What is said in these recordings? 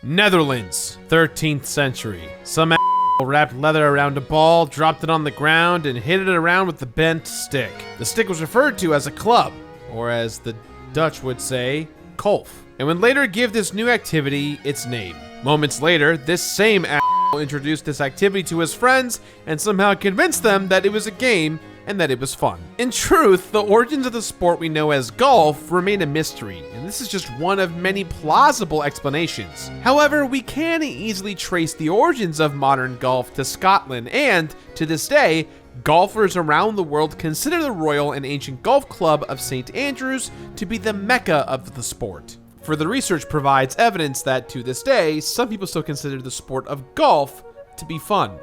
Netherlands, 13th century. Some wrapped leather around a ball, dropped it on the ground, and hit it around with the bent stick. The stick was referred to as a club, or as the Dutch would say, kolf, and would later give this new activity its name. Moments later, this same introduced this activity to his friends and somehow convinced them that it was a game and that it was fun. In truth, the origins of the sport we know as golf remain a mystery, and this is just one of many plausible explanations. However, we can easily trace the origins of modern golf to Scotland, and to this day, golfers around the world consider the Royal and Ancient Golf Club of St. Andrews to be the mecca of the sport. Further research provides evidence that, to this day, some people still consider the sport of golf to be fun.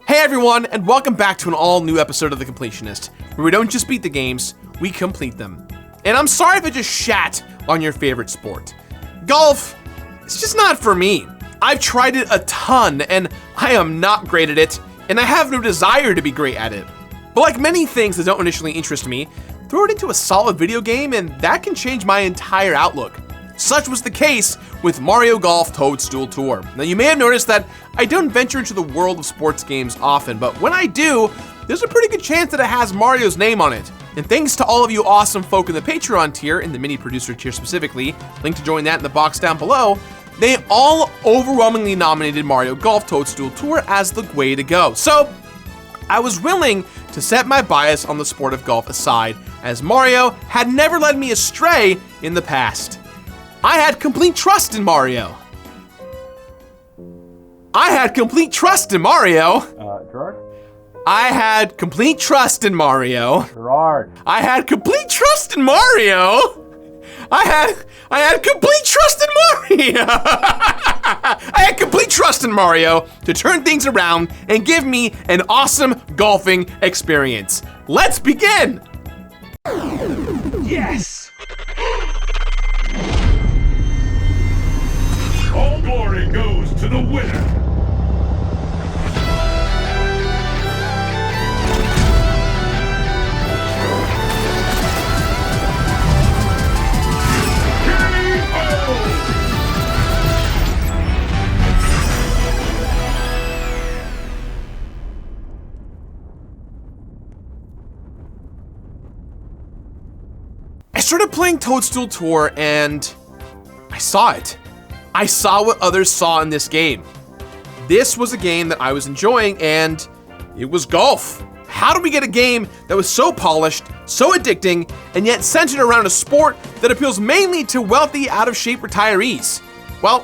Hey everyone, and welcome back to an all-new episode of The Completionist, where we don't just beat the games, we complete them. And I'm sorry if I just shat on your favorite sport. Golf, it's just not for me. I've tried it a ton, and I am not great at it, and I have no desire to be great at it. But like many things that don't initially interest me, throw it into a solid video game and that can change my entire outlook. Such was the case with Mario Golf Toadstool Tour. Now you may have noticed that I don't venture into the world of sports games often, but when I do, there's a pretty good chance that it has Mario's name on it. And thanks to all of you awesome folk in the Patreon tier, and the mini producer tier specifically, link to join that in the box down below, they all overwhelmingly nominated Mario Golf Toadstool Tour as the way to go. So I was willing to set my bias on the sport of golf aside, as Mario had never led me astray in the past. I had complete trust in Mario. Gerard? I had complete trust in Mario. Gerard. I had complete trust in Mario. I had complete trust in Mario. I had complete trust in Mario to turn things around and give me an awesome golfing experience. Let's begin. Yes! All glory goes to the winner. I started playing Toadstool Tour and I saw it. I saw what others saw in this game. This was a game that I was enjoying, and it was golf. How do we get a game that was so polished, so addicting, and yet centered around a sport that appeals mainly to wealthy, out-of-shape retirees? Well,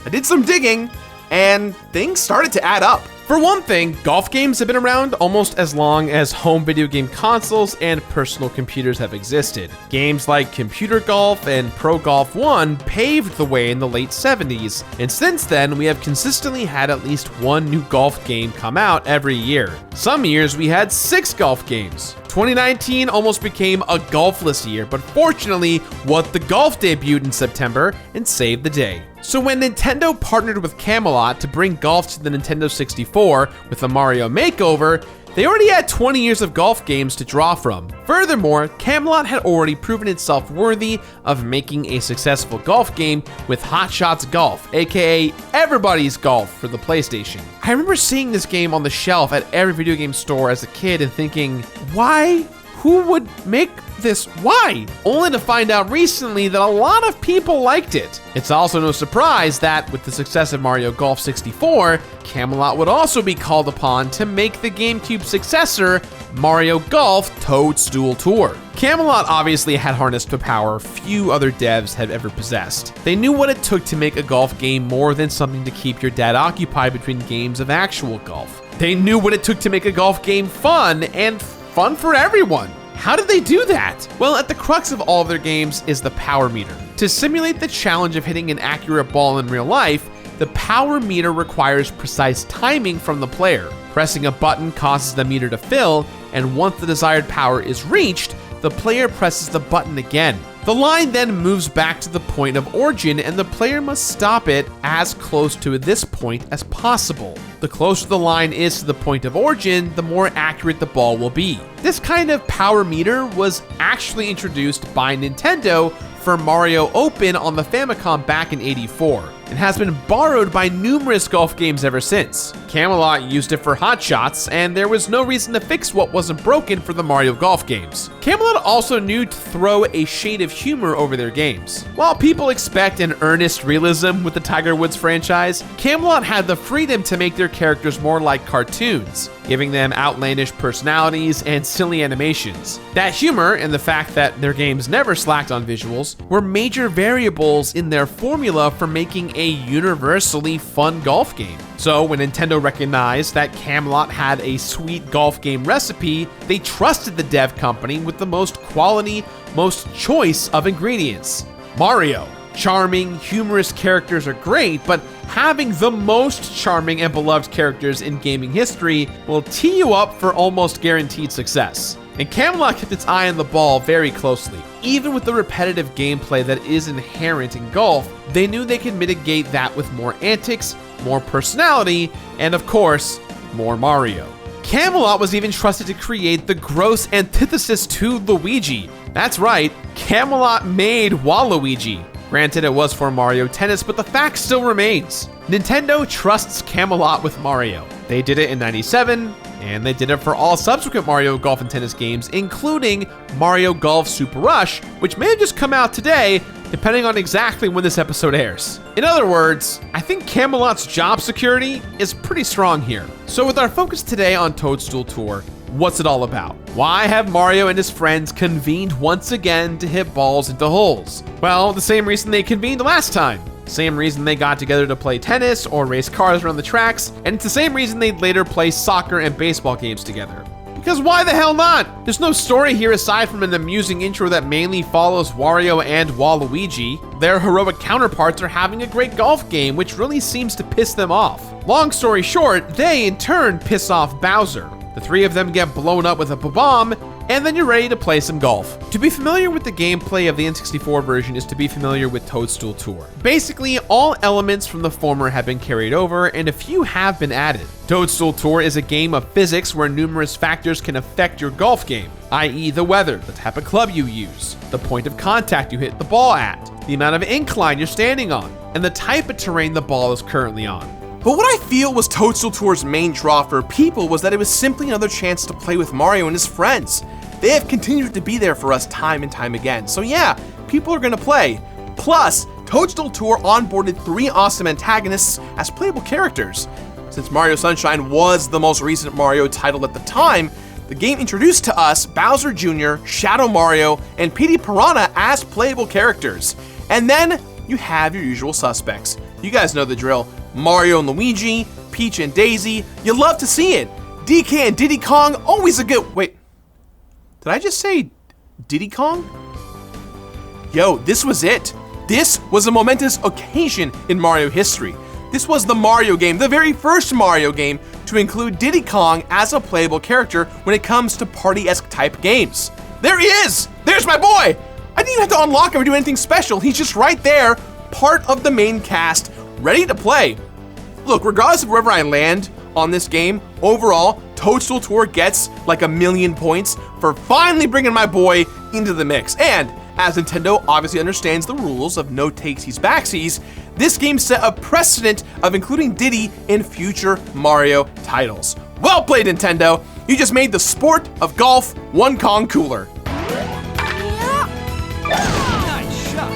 I did some digging, and things started to add up. For one thing, golf games have been around almost as long as home video game consoles and personal computers have existed. Games like Computer Golf and Pro Golf 1 paved the way in the late 70s, and since then we have consistently had at least one new golf game come out every year. Some years we had 6 golf games. 2019 almost became a golfless year, but fortunately, What the Golf debuted in September and saved the day. So when Nintendo partnered with Camelot to bring golf to the Nintendo 64 with a Mario makeover, they already had 20 years of golf games to draw from. Furthermore, Camelot had already proven itself worthy of making a successful golf game with Hot Shots Golf, aka Everybody's Golf for the PlayStation. I remember seeing this game on the shelf at every video game store as a kid and thinking, why? Who would make this? Why? Only to find out recently that a lot of people liked it. It's also no surprise that with the success of Mario Golf 64, Camelot would also be called upon to make the GameCube successor, Mario Golf Toadstool Tour. Camelot obviously had harnessed a power few other devs had ever possessed. They knew what it took to make a golf game more than something to keep your dad occupied between games of actual golf. They knew what it took to make a golf game fun, and fun for everyone. How did they do that? Well, at the crux of all of their games is the power meter. To simulate the challenge of hitting an accurate ball in real life, the power meter requires precise timing from the player. Pressing a button causes the meter to fill, and once the desired power is reached, the player presses the button again. The line then moves back to the point of origin, and the player must stop it as close to this point as possible. The closer the line is to the point of origin, the more accurate the ball will be. This kind of power meter was actually introduced by Nintendo for Mario Open on the Famicom back in '84. and has been borrowed by numerous golf games ever since. Camelot used it for Hot Shots, and there was no reason to fix what wasn't broken for the Mario Golf games. Camelot also knew to throw a shade of humor over their games. While people expect an earnest realism with the Tiger Woods franchise, Camelot had the freedom to make their characters more like cartoons, giving them outlandish personalities and silly animations. That humor and the fact that their games never slacked on visuals were major variables in their formula for making a universally fun golf game. So when Nintendo recognized that Camelot had a sweet golf game recipe, they trusted the dev company with the most quality, most choice of ingredients. Mario. Charming, humorous characters are great, but having the most charming and beloved characters in gaming history will tee you up for almost guaranteed success. And Camelot kept its eye on the ball very closely. Even with the repetitive gameplay that is inherent in golf, they knew they could mitigate that with more antics, more personality, and of course, more Mario. Camelot was even trusted to create the gross antithesis to Luigi. That's right, Camelot made Waluigi. Granted, it was for Mario Tennis, but the fact still remains. Nintendo trusts Camelot with Mario. They did it in '97, and they did it for all subsequent Mario Golf and Tennis games, including Mario Golf Super Rush, which may have just come out today, depending on exactly when this episode airs. In other words, I think Camelot's job security is pretty strong here. So with our focus today on Toadstool Tour, what's it all about? Why have Mario and his friends convened once again to hit balls into holes? Well, the same reason they convened last time. Same reason they got together to play tennis or race cars around the tracks, and it's the same reason they'd later play soccer and baseball games together. Because why the hell not? There's no story here aside from an amusing intro that mainly follows Wario and Waluigi. Their heroic counterparts are having a great golf game, which really seems to piss them off. Long story short, they in turn piss off Bowser. The three of them get blown up with a bomb, and then you're ready to play some golf. To be familiar with the gameplay of the N64 version is to be familiar with Toadstool Tour. Basically, all elements from the former have been carried over, and a few have been added. Toadstool Tour is a game of physics where numerous factors can affect your golf game, i.e. the weather, the type of club you use, the point of contact you hit the ball at, the amount of incline you're standing on, and the type of terrain the ball is currently on. But what I feel was Toadstool Tour's main draw for people was that it was simply another chance to play with Mario and his friends. They have continued to be there for us time and time again. So yeah, people are gonna play. Plus, Toadstool Tour onboarded 3 awesome antagonists as playable characters. Since Mario Sunshine was the most recent Mario title at the time, the game introduced to us Bowser Jr., Shadow Mario, and Petey Piranha as playable characters. And then you have your usual suspects. You guys know the drill. Mario and Luigi, Peach and Daisy, you love to see it. DK and Diddy Kong, always a good... Wait, did I just say Diddy Kong? Yo, this was it. This was a momentous occasion in Mario history. This was the Mario game, the very first Mario game to include Diddy Kong as a playable character when it comes to party-esque type games. There he is! There's my boy! I didn't even have to unlock him or do anything special. He's just right there, part of the main cast, ready to play. Look, regardless of wherever I land on this game, overall, Toadstool Tour gets like 1,000,000 points for finally bringing my boy into the mix. And as Nintendo obviously understands the rules of no takesies backsies, this game set a precedent of including Diddy in future Mario titles. Well played, Nintendo. You just made the sport of golf one Kong cooler. Nice shot.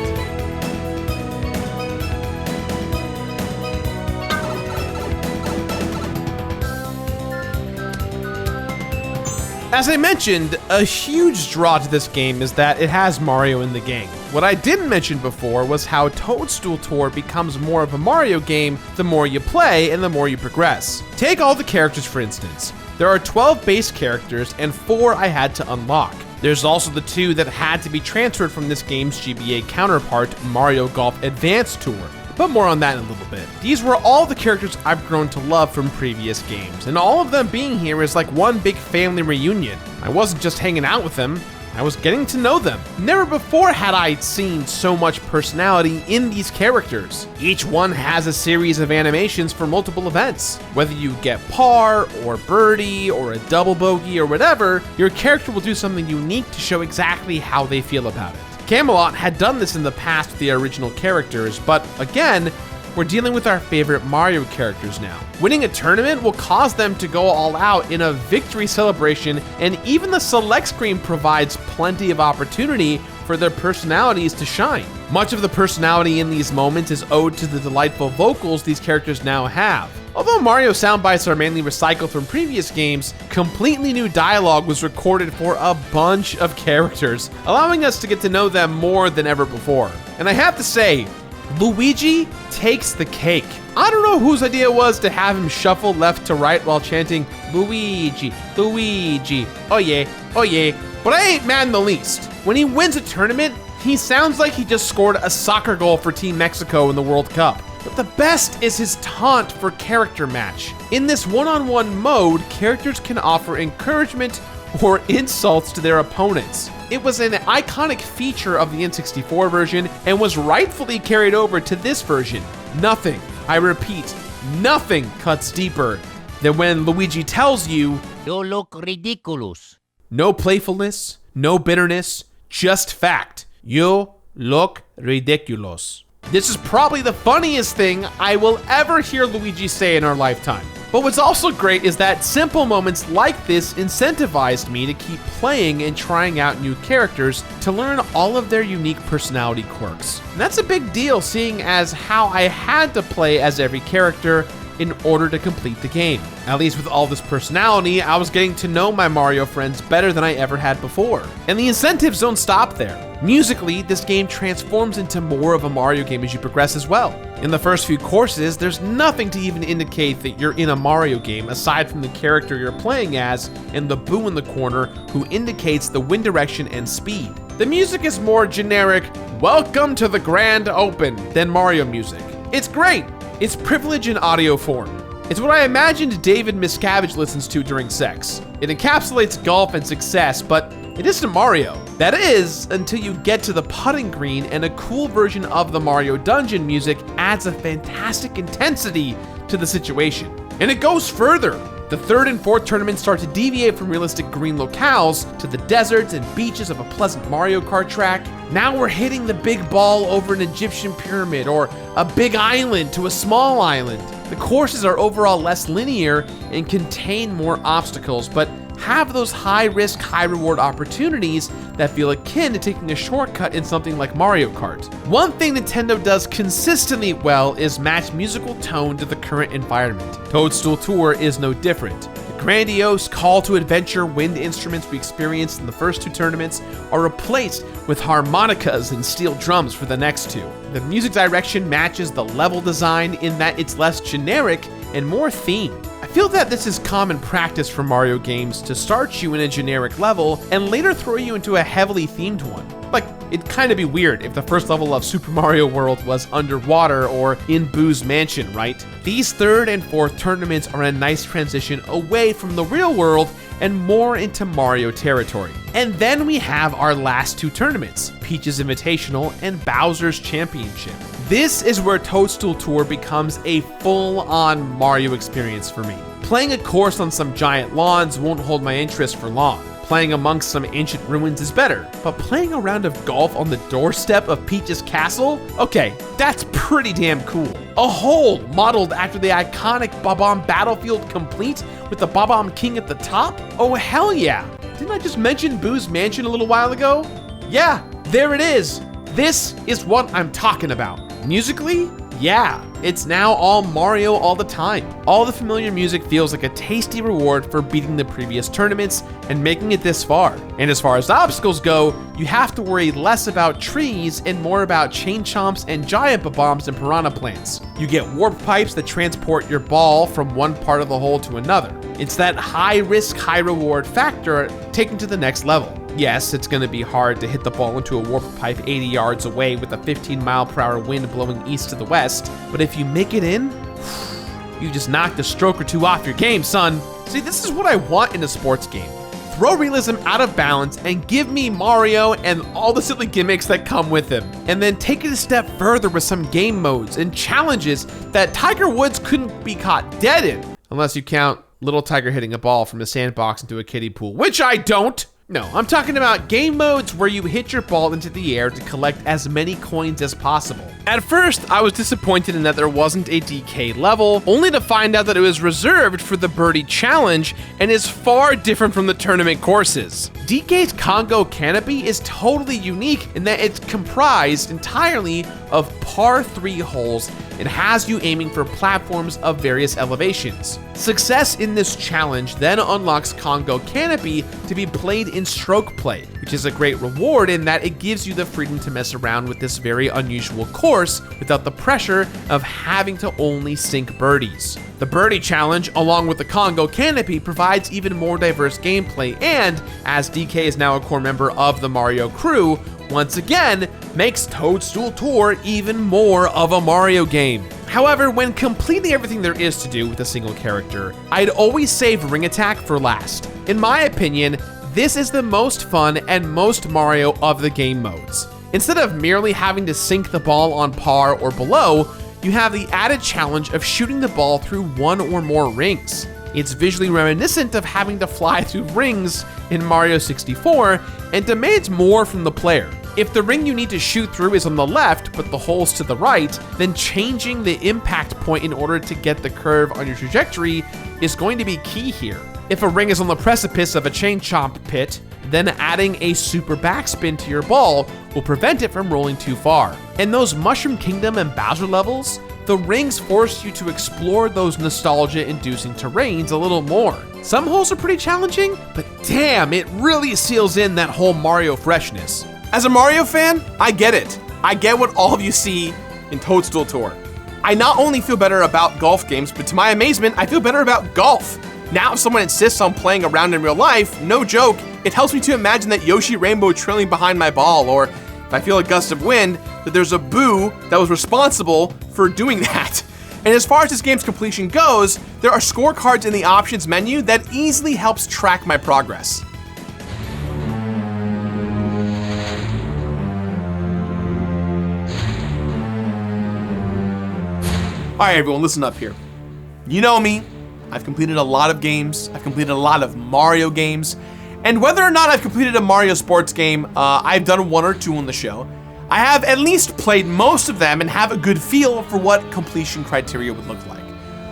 As I mentioned, a huge draw to this game is that it has Mario in the game. What I didn't mention before was how Toadstool Tour becomes more of a Mario game the more you play and the more you progress. Take all the characters for instance. There are 12 base characters and 4 I had to unlock. There's also the 2 that had to be transferred from this game's GBA counterpart, Mario Golf Advanced Tour. But more on that in a little bit. These were all the characters I've grown to love from previous games, and all of them being here is like one big family reunion. I wasn't just hanging out with them, I was getting to know them. Never before had I seen so much personality in these characters. Each one has a series of animations for multiple events. Whether you get par, or birdie, or a double bogey, or whatever, your character will do something unique to show exactly how they feel about it. Camelot had done this in the past with the original characters, but again, we're dealing with our favorite Mario characters now. Winning a tournament will cause them to go all out in a victory celebration, and even the select screen provides plenty of opportunity for their personalities to shine. Much of the personality in these moments is owed to the delightful vocals these characters now have. Although Mario soundbites are mainly recycled from previous games, completely new dialogue was recorded for a bunch of characters, allowing us to get to know them more than ever before. And I have to say, Luigi takes the cake. I don't know whose idea it was to have him shuffle left to right while chanting, Luigi, Luigi, oh yeah, but I ain't mad in the least. When he wins a tournament, he sounds like he just scored a soccer goal for Team Mexico in the World Cup. But the best is his taunt for character match. In this one-on-one mode, characters can offer encouragement or insults to their opponents. It was an iconic feature of the N64 version and was rightfully carried over to this version. Nothing, I repeat, nothing cuts deeper than when Luigi tells you, You look ridiculous. no playfulness, no bitterness, just fact. You look ridiculous. This is probably the funniest thing I will ever hear Luigi say in our lifetime. But what's also great is that simple moments like this incentivized me to keep playing and trying out new characters to learn all of their unique personality quirks. And that's a big deal, seeing as how I had to play as every character in order to complete the game. At least with all this personality, I was getting to know my Mario friends better than I ever had before. And the incentives don't stop there. Musically, this game transforms into more of a Mario game as you progress as well. In the first few courses, there's nothing to even indicate that you're in a Mario game aside from the character you're playing as and the boo in the corner who indicates the wind direction and speed. The music is more generic, welcome to the grand open, than Mario music. It's great. It's privilege in audio form. It's what I imagined David Miscavige listens to during sex. It encapsulates golf and success, but it isn't Mario. That is, until you get to the putting green and a cool version of the Mario dungeon music adds a fantastic intensity to the situation. And it goes further. The third and fourth tournaments start to deviate from realistic green locales to the deserts and beaches of a pleasant Mario Kart track. Now we're hitting the big ball over an Egyptian pyramid or a big island to a small island. The courses are overall less linear and contain more obstacles, but have those high-risk, high-reward opportunities that feel akin to taking a shortcut in something like Mario Kart. One thing Nintendo does consistently well is match musical tone to the current environment. Toadstool Tour is no different. The grandiose call to adventure wind instruments we experienced in the first two tournaments are replaced with harmonicas and steel drums for the next two. The music direction matches the level design in that it's less generic and more themed. I feel that this is common practice for Mario games to start you in a generic level and later throw you into a heavily themed one. Like, it'd kind of be weird if the first level of Super Mario World was underwater or in Boo's mansion, right? These third and fourth tournaments are a nice transition away from the real world and more into Mario territory. And then we have our last two tournaments, Peach's Invitational and Bowser's Championship. This is where Toadstool Tour becomes a full-on Mario experience for me. Playing a course on some giant lawns won't hold my interest for long. Playing amongst some ancient ruins is better, but playing a round of golf on the doorstep of Peach's castle? Okay, that's pretty damn cool. A hole modeled after the iconic Bob-omb battlefield complete with the Bob-omb King at the top? Oh hell yeah! Didn't I just mention Boo's mansion a little while ago? Yeah, there it is. This is what I'm talking about. Musically, yeah, it's now all Mario all the time. All the familiar music feels like a tasty reward for beating the previous tournaments and making it this far. And as far as the obstacles go, you have to worry less about trees and more about chain chomps and giant bombs and piranha plants. You get warp pipes that transport your ball from one part of the hole to another. It's that high risk, high reward factor taken to the next level. Yes, it's going to be hard to hit the ball into a warp pipe 80 yards away with a 15-mile-per-hour wind blowing east to the west, but if you make it in, you just knocked a stroke or two off your game, son. See, this is what I want in a sports game. Throw realism out of balance and give me Mario and all the silly gimmicks that come with him. And then take it a step further with some game modes and challenges that Tiger Woods couldn't be caught dead in. Unless you count Little Tiger hitting a ball from a sandbox into a kiddie pool, which I don't. No, I'm talking about game modes where you hit your ball into the air to collect as many coins as possible. At first, I was disappointed in that there wasn't a DK level, only to find out that it was reserved for the Birdie Challenge and is far different from the tournament courses. DK's Congo Canopy is totally unique in that it's comprised entirely of par 3 holes and has you aiming for platforms of various elevations. Success in this challenge then unlocks Congo Canopy to be played in stroke play, which is a great reward in that it gives you the freedom to mess around with this very unusual course without the pressure of having to only sink birdies. The Birdie Challenge, along with the Congo Canopy, provides even more diverse gameplay and, as DK is now a core member of the Mario crew, once again makes Toadstool Tour even more of a Mario game. However, when completing everything there is to do with a single character, I'd always save Ring Attack for last. In my opinion, this is the most fun and most Mario of the game modes. Instead of merely having to sink the ball on par or below, you have the added challenge of shooting the ball through one or more rings. It's visually reminiscent of having to fly through rings in Mario 64 and demands more from the player. If the ring you need to shoot through is on the left, but the hole's to the right, then changing the impact point in order to get the curve on your trajectory is going to be key here. If a ring is on the precipice of a chain chomp pit, then adding a super backspin to your ball will prevent it from rolling too far. In those Mushroom Kingdom and Bowser levels, the rings force you to explore those nostalgia-inducing terrains a little more. Some holes are pretty challenging, but damn, it really seals in that whole Mario freshness. As a Mario fan, I get it. I get what all of you see in Toadstool Tour. I not only feel better about golf games, but to my amazement, I feel better about golf. Now if someone insists on playing around in real life, no joke, it helps me to imagine that Yoshi Rainbow trailing behind my ball, or if I feel a gust of wind, that there's a boo that was responsible for doing that. And as far as this game's completion goes, there are scorecards in the options menu that easily helps track my progress. All right, everyone, listen up here. You know me, I've completed a lot of games, I've completed a lot of Mario games, and whether or not I've completed a Mario sports game, I've done one or two on the show. I have at least played most of them and have a good feel for what completion criteria would look like.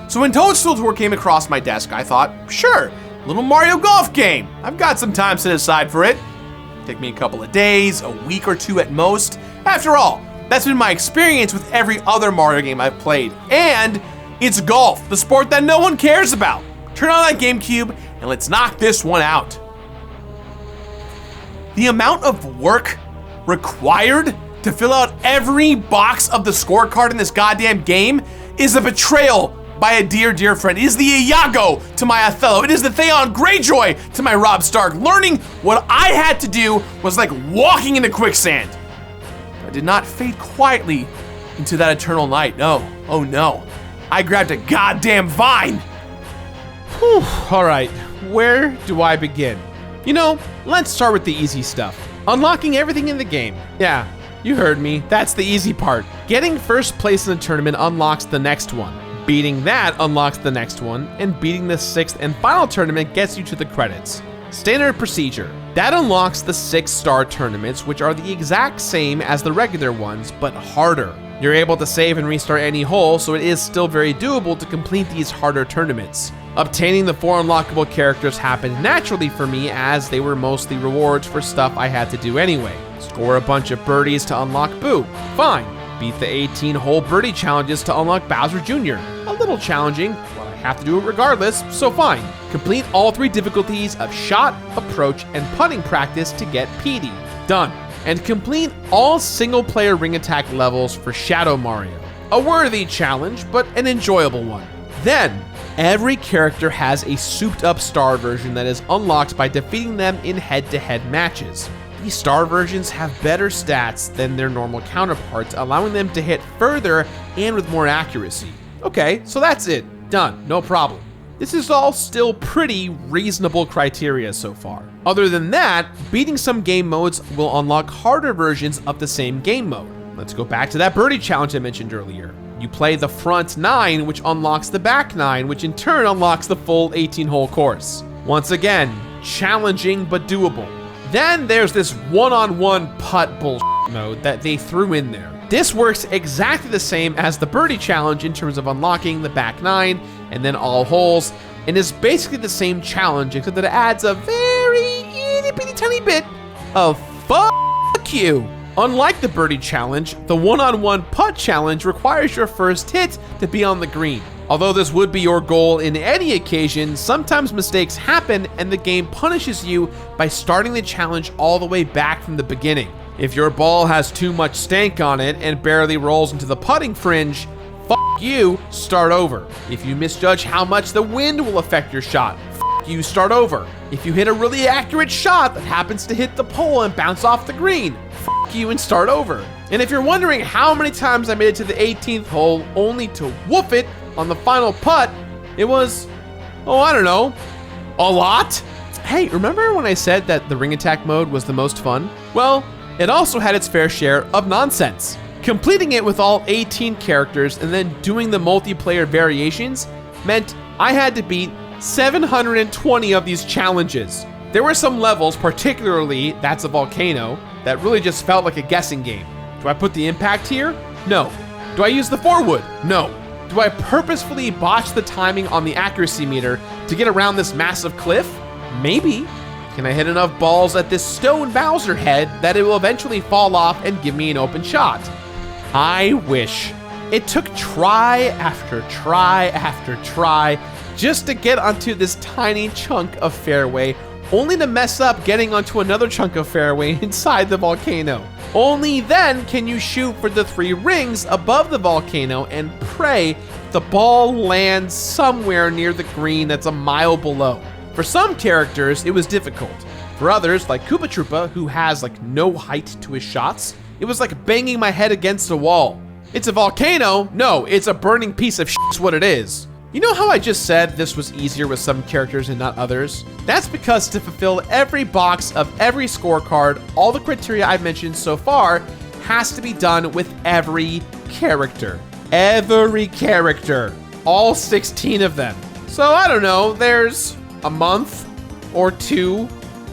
So when Toadstool Tour came across my desk, I thought, sure, little Mario golf game. I've got some time set aside for it. Take me a couple of days, a week or two at most. After all, that's been my experience with every other Mario game I've played. And it's golf, the sport that no one cares about. Turn on that GameCube and let's knock this one out. The amount of work required to fill out every box of the scorecard in this goddamn game is a betrayal by a dear, dear friend. It is the Iago to my Othello. It is the Theon Greyjoy to my Robb Stark. Learning what I had to do was like walking into quicksand. I did not fade quietly into that eternal night. No, oh no. I grabbed a goddamn vine. Whew, all right, where do I begin? You know, let's start with the easy stuff. Unlocking everything in the game. Yeah, you heard me, that's the easy part. Getting first place in the tournament unlocks the next one. Beating that unlocks the next one, and beating the 6th and final tournament gets you to the credits. Standard procedure. That unlocks the 6-star tournaments, which are the exact same as the regular ones, but harder. You're able to save and restart any hole, so it is still very doable to complete these harder tournaments. Obtaining the 4 unlockable characters happened naturally for me, as they were mostly rewards for stuff I had to do anyway. Score a bunch of birdies to unlock Boo. Fine. Beat the 18-hole birdie challenges to unlock Bowser Jr. A little challenging, but I have to do it regardless, so fine. Complete all 3 difficulties of shot, approach, and putting practice to get PD. Done. And complete all single-player ring attack levels for Shadow Mario. A worthy challenge, but an enjoyable one. Then, every character has a souped-up star version that is unlocked by defeating them in head-to-head matches. These star versions have better stats than their normal counterparts, allowing them to hit further and with more accuracy. Okay, so that's it. Done. No problem. This is all still pretty reasonable criteria so far. Other than that, beating some game modes will unlock harder versions of the same game mode. Let's go back to that birdie challenge I mentioned earlier. You play the front 9, which unlocks the back 9, which in turn unlocks the full 18-hole course. Once again, challenging but doable. Then there's this one-on-one putt bullshit mode that they threw in there. This works exactly the same as the birdie challenge in terms of unlocking the back 9 and then all holes, and is basically the same challenge except that it adds a very itty-bitty tiny bit of fuck you. Unlike the birdie challenge, the one-on-one putt challenge requires your first hit to be on the green. Although this would be your goal in any occasion, sometimes mistakes happen and the game punishes you by starting the challenge all the way back from the beginning. If your ball has too much stank on it and barely rolls into the putting fringe, fuck you, start over. If you misjudge how much the wind will affect your shot, fuck you, start over. If you hit a really accurate shot that happens to hit the pole and bounce off the green, fuck you and start over. And if you're wondering how many times I made it to the 18th hole only to whoop it on the final putt, it was, I don't know, a lot? Hey, remember when I said that the ring attack mode was the most fun? Well, it also had its fair share of nonsense. Completing it with all 18 characters and then doing the multiplayer variations meant I had to beat 720 of these challenges. There were some levels, particularly That's a Volcano, that really just felt like a guessing game. Do I put the impact here? No. Do I use the forward? No. Do I purposefully botch the timing on the accuracy meter to get around this massive cliff? Maybe. Can I hit enough balls at this stone Bowser head that it will eventually fall off and give me an open shot? I wish. It took try after try after try just to get onto this tiny chunk of fairway, only to mess up getting onto another chunk of fairway inside the volcano. Only then can you shoot for the 3 rings above the volcano and pray the ball lands somewhere near the green that's a mile below. For some characters, it was difficult. For others, like Koopa Troopa, who has like no height to his shots, it was like banging my head against a wall. It's a volcano? No, it's a burning piece of shit's what it is. You know how I just said this was easier with some characters and not others? That's because to fulfill every box of every scorecard, all the criteria I've mentioned so far has to be done with every character. Every character. All 16 of them. So I don't know, there's a month or 2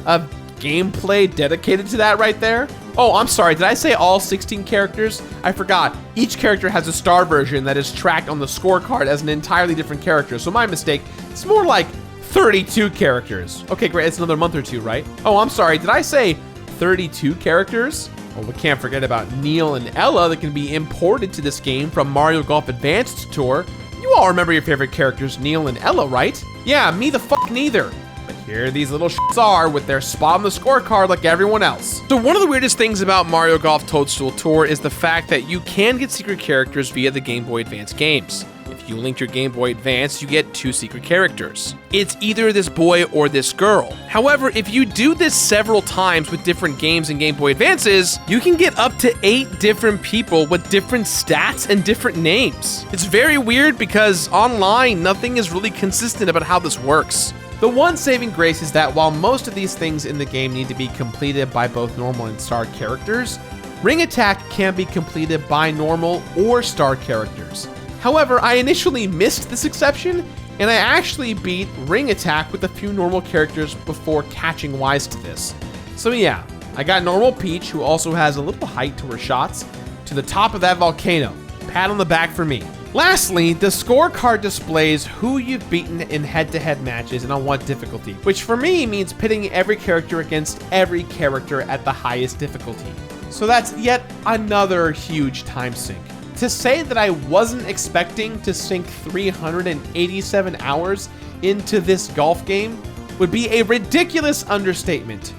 of gameplay dedicated to that right there. Oh, I'm sorry, did I say all 16 characters? I forgot. Each character has a star version that is tracked on the scorecard as an entirely different character, so my mistake. It's more like 32 characters. Okay, great, it's another month or 2, right? Oh, I'm sorry, did I say 32 characters? Well, we can't forget about Neil and Ella that can be imported to this game from Mario Golf Advanced Tour. You all remember your favorite characters, Neil and Ella, right? Yeah, me the fuck neither. But here these little shits are with their spot on the scorecard like everyone else. So one of the weirdest things about Mario Golf Toadstool Tour is the fact that you can get secret characters via the Game Boy Advance games. If you link your Game Boy Advance, you get 2 secret characters. It's either this boy or this girl. However, if you do this several times with different games and Game Boy Advances, you can get up to 8 different people with different stats and different names. It's very weird because online, nothing is really consistent about how this works. The one saving grace is that while most of these things in the game need to be completed by both normal and star characters, Ring Attack can be completed by normal or star characters. However, I initially missed this exception, and I actually beat Ring Attack with a few normal characters before catching wise to this. So yeah, I got normal Peach, who also has a little height to her shots, to the top of that volcano. Pat on the back for me. Lastly, the scorecard displays who you've beaten in head-to-head matches and on what difficulty, which for me means pitting every character against every character at the highest difficulty. So that's yet another huge time sink. To say that I wasn't expecting to sink 387 hours into this golf game would be a ridiculous understatement.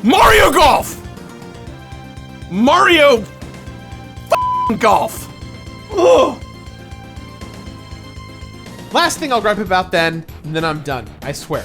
Mario Golf! Mario Golf! Ugh. Last thing I'll gripe about then, and then I'm done, I swear.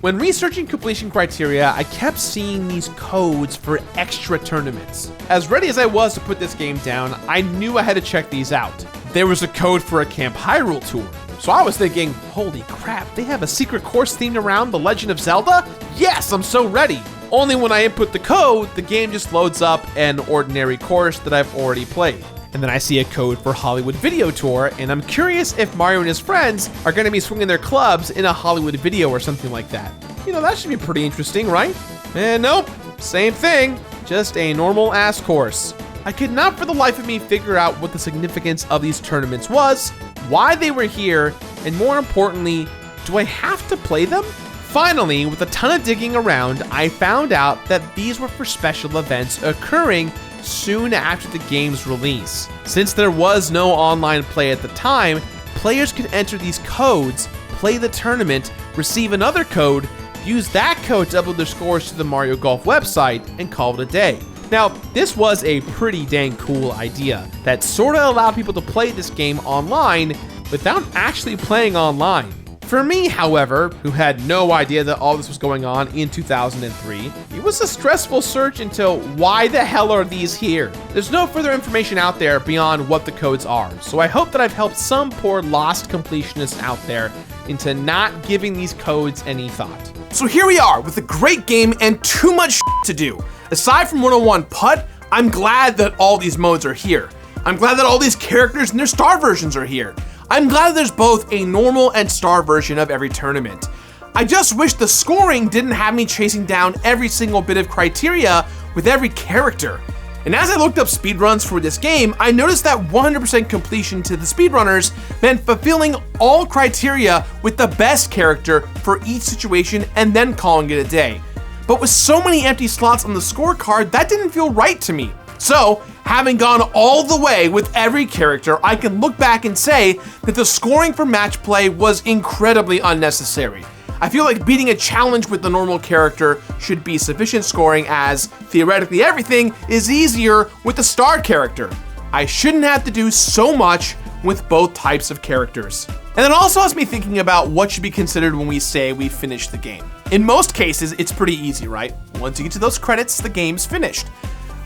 When researching completion criteria, I kept seeing these codes for extra tournaments. As ready as I was to put this game down, I knew I had to check these out. There was a code for a Camp Hyrule tour. So I was thinking, holy crap, they have a secret course themed around The Legend of Zelda? Yes, I'm so ready. Only when I input the code, the game just loads up an ordinary course that I've already played. And then I see a code for Hollywood Video Tour, and I'm curious if Mario and his friends are going to be swinging their clubs in a Hollywood video or something like that. You know, that should be pretty interesting, right? And nope, same thing, just a normal ass course. I could not for the life of me figure out what the significance of these tournaments was, why they were here, and more importantly, do I have to play them? Finally, with a ton of digging around, I found out that these were for special events occurring soon after the game's release. Since there was no online play at the time, players could enter these codes, play the tournament, receive another code, use that code to upload their scores to the Mario Golf website, and call it a day. Now, this was a pretty dang cool idea that sorta allowed people to play this game online without actually playing online. For me, however, who had no idea that all this was going on in 2003, it was a stressful search into why the hell are these here? There's no further information out there beyond what the codes are, so I hope that I've helped some poor lost completionists out there into not giving these codes any thought. So here we are with a great game and too much to do. Aside from 101 Putt, I'm glad that all these modes are here. I'm glad that all these characters and their star versions are here. I'm glad that there's both a normal and star version of every tournament. I just wish the scoring didn't have me chasing down every single bit of criteria with every character. And as I looked up speedruns for this game, I noticed that 100% completion to the speedrunners meant fulfilling all criteria with the best character for each situation and then calling it a day. But with so many empty slots on the scorecard, that didn't feel right to me. So, having gone all the way with every character, I can look back and say that the scoring for match play was incredibly unnecessary. I feel like beating a challenge with the normal character should be sufficient scoring, as theoretically everything is easier with the star character. I shouldn't have to do so much with both types of characters. And it also has me thinking about what should be considered when we say we finished the game. In most cases, it's pretty easy, right? Once you get to those credits, the game's finished.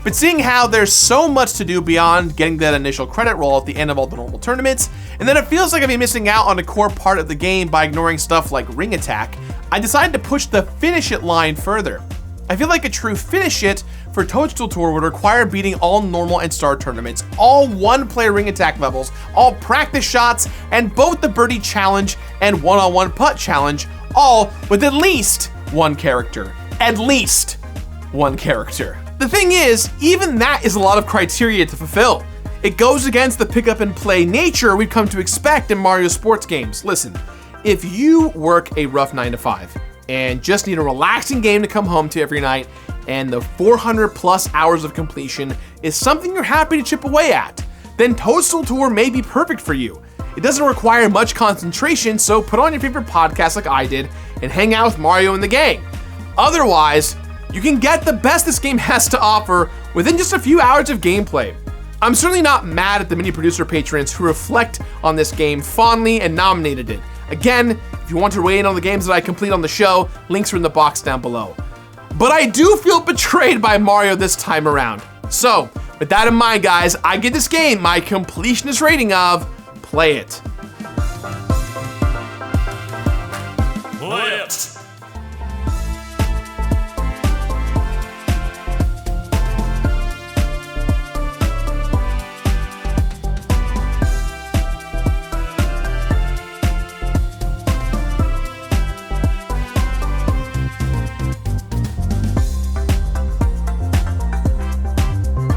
But seeing how there's so much to do beyond getting that initial credit roll at the end of all the normal tournaments, and then it feels like I've been missing out on a core part of the game by ignoring stuff like ring attack, I decided to push the finish it line further. I feel like a true finish it for Toadstool Tour would require beating all normal and star tournaments, all one-player ring attack levels, all practice shots, and both the birdie challenge and one-on-one putt challenge, all with at least one character. At least one character. The thing is, even that is a lot of criteria to fulfill. It goes against the pick up and play nature we've come to expect in Mario sports games. Listen, if you work a rough 9 to 5 and just need a relaxing game to come home to every night, and the 400 plus hours of completion is something you're happy to chip away at, then Toadstool Tour may be perfect for you. It doesn't require much concentration, so put on your favorite podcast like I did and hang out with Mario and the gang. Otherwise, you can get the best this game has to offer within just a few hours of gameplay. I'm certainly not mad at the mini producer patrons who reflect on this game fondly and nominated it. Again, if you want to weigh in on the games that I complete on the show, links are in the box down below. But I do feel betrayed by Mario this time around. So, with that in mind, guys, I give this game my completionist rating of play it.